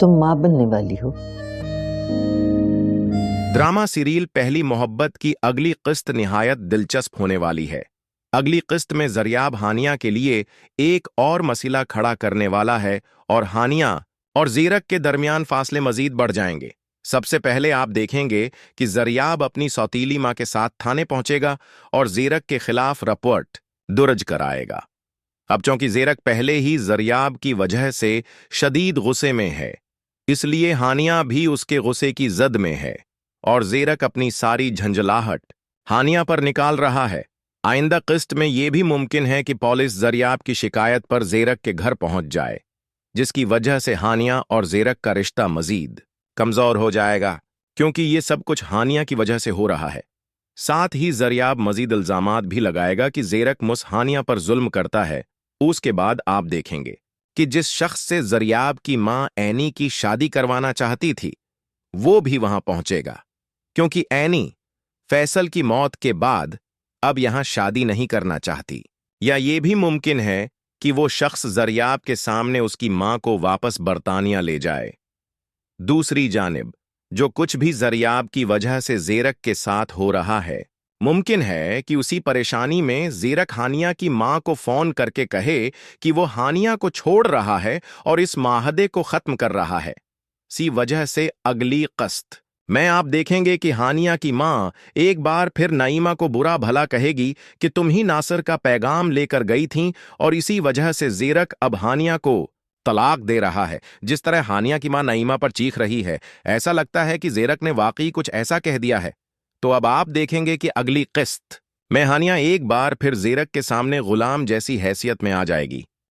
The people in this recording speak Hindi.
तुम माँ बनने वाली हो। ड्रामा सीरियल पहली मोहब्बत की अगली किस्त निहायत दिलचस्प होने वाली है। अगली किस्त में ज़रियाब हानिया के लिए एक और मसला खड़ा करने वाला है और हानिया और ज़ीरक के दरमियान फासले मजीद बढ़ जाएंगे। सबसे पहले आप देखेंगे कि ज़रियाब अपनी सौतीली माँ के साथ थाने पहुंचेगा और ज़ीरक के खिलाफ रपोर्ट दर्ज कराएगा। अब चूंकि ज़ीरक पहले ही ज़रियाब की वजह से शदीद गुस्से में है, इसलिए हानिया भी उसके गुस्से की जद में है और ज़ीरक अपनी सारी झंझलाहट हानिया पर निकाल रहा है। आइंदा किस्त में यह भी मुमकिन है कि पुलिस ज़रियाब की शिकायत पर ज़ीरक के घर पहुंच जाए, जिसकी वजह से हानिया और ज़ीरक का रिश्ता मजीद कमज़ोर हो जाएगा, क्योंकि ये सब कुछ हानिया की वजह से हो रहा है। साथ ही ज़रियाब मजीद इल्ज़ामात भी लगाएगा कि ज़ीरक मुझ हानिया पर जुल्म करता है। उसके बाद आप देखेंगे कि जिस शख्स से ज़रियाब की माँ ऐनी की शादी करवाना चाहती थी, वो भी वहां पहुंचेगा, क्योंकि ऐनी फैसल की मौत के बाद अब यहां शादी नहीं करना चाहती। या ये भी मुमकिन है कि वो शख्स ज़रियाब के सामने उसकी मां को वापस बरतानिया ले जाए। दूसरी जानिब जो कुछ भी ज़रियाब की वजह से ज़ीरक के साथ हो रहा है, मुमकिन है कि उसी परेशानी में ज़ीरक हानिया की मां को फोन करके कहे कि वो हानिया को छोड़ रहा है और इस माहदे को खत्म कर रहा है। इसी वजह से अगली किस्त में आप देखेंगे कि हानिया की मां एक बार फिर नईमा को बुरा भला कहेगी कि तुम ही नासिर का पैगाम लेकर गई थीं, और इसी वजह से ज़ीरक अब हानिया को तलाक दे रहा है। जिस तरह हानिया की मां नईमा पर चीख रही है, ऐसा लगता है कि ज़ीरक ने वाकई कुछ ऐसा कह दिया है। तो अब आप देखेंगे कि अगली किस्त में हानिया एक बार फिर ज़ीरक के सामने गुलाम जैसी हैसियत में आ जाएगी।